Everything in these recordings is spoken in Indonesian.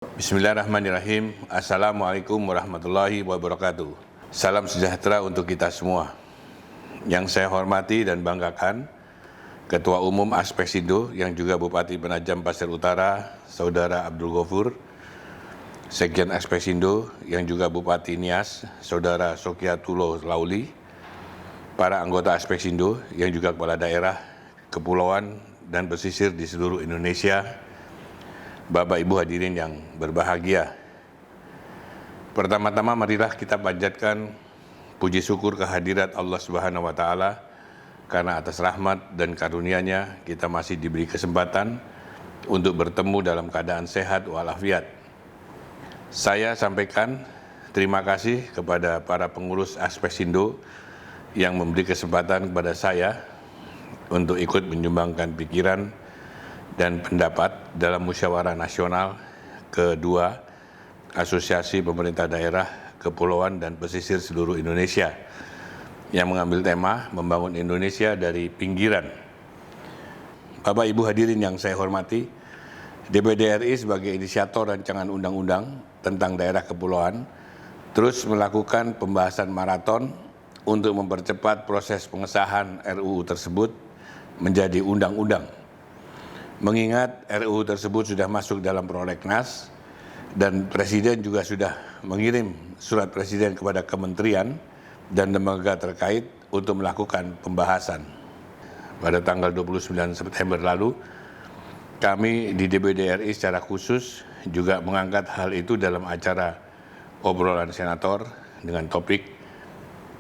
Bismillahirrahmanirrahim. Assalamualaikum warahmatullahi wabarakatuh. Salam sejahtera untuk kita semua. Yang saya hormati dan banggakan, Ketua Umum Aspesindo yang juga Bupati Penajam Pasir Utara, Saudara Abdul Ghafur, Sekjen Aspesindo yang juga Bupati Nias, Saudara Sokiatullah Lauli, para anggota Aspesindo yang juga kepala daerah, kepulauan, dan pesisir di seluruh Indonesia, Bapak Ibu hadirin yang berbahagia. Pertama-tama marilah kita panjatkan puji syukur kehadirat Allah Subhanahu wa taala karena atas rahmat dan karunia-Nya kita masih diberi kesempatan untuk bertemu dalam keadaan sehat walafiat. Saya sampaikan terima kasih kepada para pengurus Aspesindo yang memberi kesempatan kepada saya untuk ikut menyumbangkan pikiran dan pendapat dalam musyawarah nasional kedua Asosiasi Pemerintah Daerah, Kepulauan, dan Pesisir seluruh Indonesia yang mengambil tema membangun Indonesia dari pinggiran. Bapak Ibu hadirin yang saya hormati, DPD RI sebagai inisiator rancangan undang-undang tentang daerah kepulauan terus melakukan pembahasan maraton untuk mempercepat proses pengesahan RUU tersebut menjadi undang-undang. Mengingat RUU tersebut sudah masuk dalam prolegnas dan Presiden juga sudah mengirim surat Presiden kepada kementerian dan lembaga terkait untuk melakukan pembahasan. Pada tanggal 29 September lalu, kami di DPD RI secara khusus juga mengangkat hal itu dalam acara obrolan senator dengan topik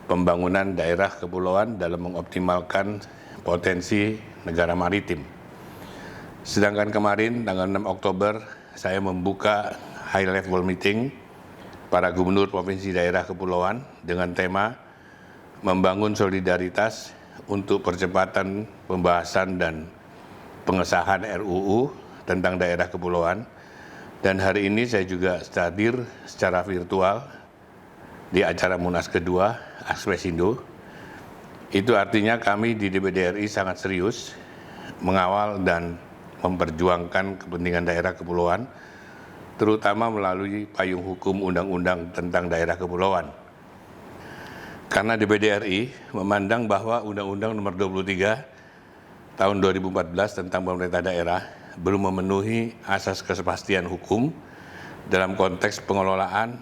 pembangunan daerah kepulauan dalam mengoptimalkan potensi negara maritim. Sedangkan kemarin tanggal 6 Oktober saya membuka high level meeting para gubernur provinsi daerah kepulauan dengan tema membangun solidaritas untuk percepatan pembahasan dan pengesahan RUU tentang daerah kepulauan. Dan hari ini saya juga hadir secara virtual di acara Munas kedua Aspesindo. Itu artinya kami di DPD RI sangat serius mengawal dan memperjuangkan kepentingan daerah kepulauan, terutama melalui payung hukum Undang-Undang tentang daerah kepulauan. Karena DPD RI memandang bahwa Undang-Undang Nomor 23 Tahun 2014 tentang pemerintah daerah belum memenuhi asas kepastian hukum dalam konteks pengelolaan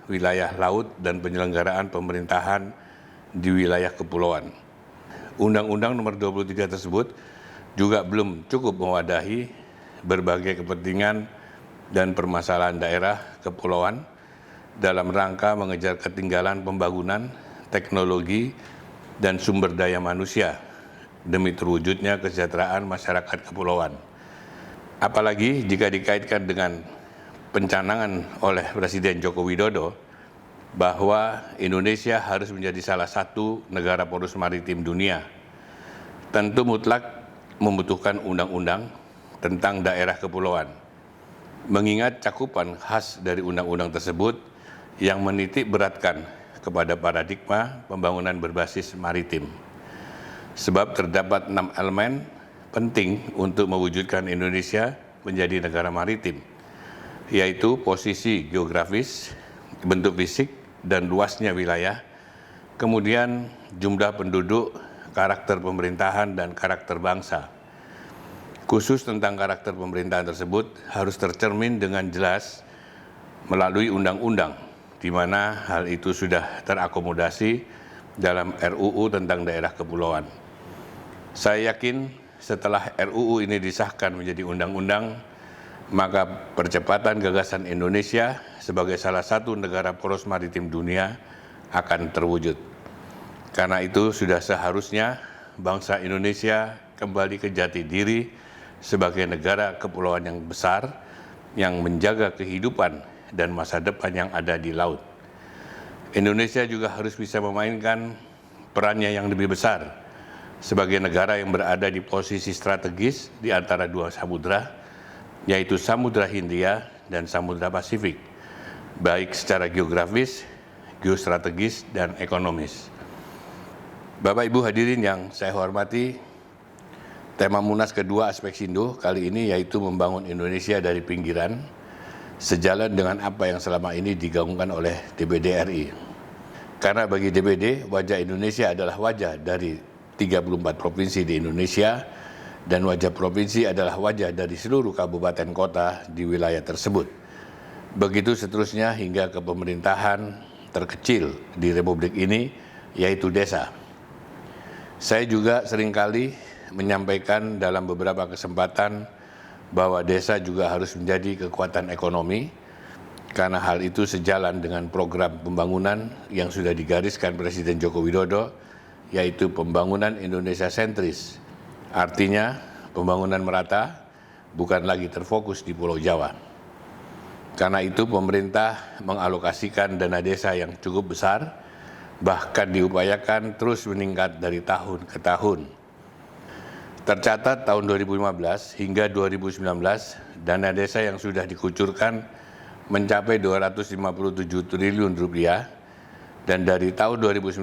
wilayah laut dan penyelenggaraan pemerintahan di wilayah kepulauan. Undang-Undang Nomor 23 tersebut juga belum cukup mewadahi berbagai kepentingan dan permasalahan daerah kepulauan dalam rangka mengejar ketinggalan pembangunan, teknologi, dan sumber daya manusia demi terwujudnya kesejahteraan masyarakat kepulauan. Apalagi jika dikaitkan dengan pencanangan oleh Presiden Joko Widodo bahwa Indonesia harus menjadi salah satu negara poros maritim dunia, tentu mutlak membutuhkan undang-undang tentang daerah kepulauan. Mengingat cakupan khas dari undang-undang tersebut yang menitik beratkan kepada paradigma pembangunan berbasis maritim. Sebab terdapat 6 elemen penting untuk mewujudkan Indonesia menjadi negara maritim, yaitu posisi geografis, bentuk fisik, dan luasnya wilayah, kemudian jumlah penduduk, karakter pemerintahan, dan karakter bangsa. Khusus tentang karakter pemerintahan tersebut harus tercermin dengan jelas melalui undang-undang, di mana hal itu sudah terakomodasi dalam RUU tentang daerah kepulauan. Saya yakin setelah RUU ini disahkan menjadi undang-undang, maka percepatan gagasan Indonesia sebagai salah satu negara poros maritim dunia akan terwujud. Karena itu sudah seharusnya bangsa Indonesia kembali ke jati diri sebagai negara kepulauan yang besar yang menjaga kehidupan dan masa depan yang ada di laut. Indonesia juga harus bisa memainkan perannya yang lebih besar sebagai negara yang berada di posisi strategis di antara dua samudra, yaitu Samudra Hindia dan Samudra Pasifik, baik secara geografis, geostrategis, dan ekonomis. Bapak Ibu hadirin yang saya hormati, tema Munas kedua Aspesindo kali ini yaitu membangun Indonesia dari pinggiran sejalan dengan apa yang selama ini digaungkan oleh DPD RI. Karena bagi DPD, wajah Indonesia adalah wajah dari 34 provinsi di Indonesia, dan wajah provinsi adalah wajah dari seluruh kabupaten kota di wilayah tersebut. Begitu seterusnya hingga ke pemerintahan terkecil di Republik ini, yaitu desa. Saya juga seringkali menyampaikan dalam beberapa kesempatan bahwa desa juga harus menjadi kekuatan ekonomi, karena hal itu sejalan dengan program pembangunan yang sudah digariskan Presiden Joko Widodo, yaitu pembangunan Indonesia sentris. Artinya pembangunan merata, bukan lagi terfokus di Pulau Jawa. Karena itu pemerintah mengalokasikan dana desa yang cukup besar, bahkan diupayakan terus meningkat dari tahun ke tahun. Tercatat tahun 2015 hingga 2019, dana desa yang sudah dikucurkan mencapai 257 triliun rupiah, dan dari tahun 2019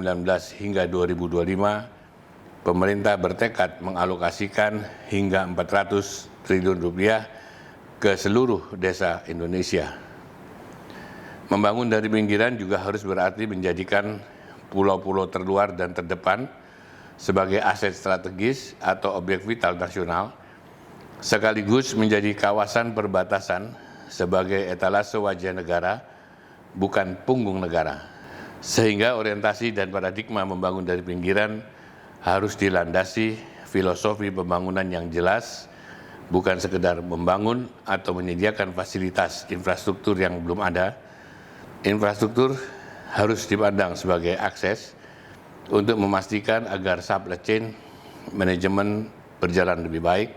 hingga 2025, pemerintah bertekad mengalokasikan hingga 400 triliun rupiah ke seluruh desa Indonesia. Membangun dari pinggiran juga harus berarti menjadikan pulau-pulau terluar dan terdepan sebagai aset strategis atau objek vital nasional, sekaligus menjadi kawasan perbatasan sebagai etalase wajah negara, bukan punggung negara. Sehingga orientasi dan paradigma membangun dari pinggiran harus dilandasi filosofi pembangunan yang jelas, bukan sekedar membangun atau menyediakan fasilitas infrastruktur yang belum ada. Infrastruktur harus dipandang sebagai akses untuk memastikan agar supply chain manajemen berjalan lebih baik,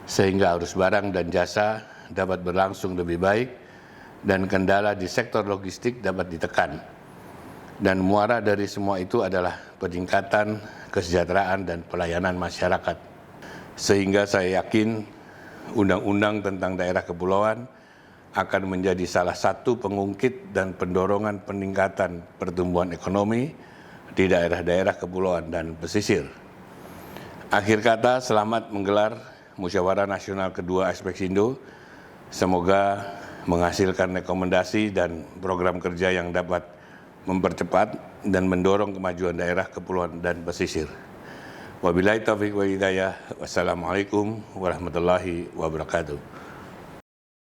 sehingga arus barang dan jasa dapat berlangsung lebih baik dan kendala di sektor logistik dapat ditekan. Dan muara dari semua itu adalah peningkatan kesejahteraan dan pelayanan masyarakat. Sehingga saya yakin Undang-Undang tentang Daerah Kepulauan akan menjadi salah satu pengungkit dan pendorongan peningkatan pertumbuhan ekonomi di daerah-daerah kepulauan dan pesisir. Akhir kata, selamat menggelar Musyawarah Nasional kedua Aspeksindo. Semoga menghasilkan rekomendasi dan program kerja yang dapat mempercepat dan mendorong kemajuan daerah kepulauan dan pesisir. Wabillahi taufiq wal hidayah. Wassalamualaikum warahmatullahi wabarakatuh.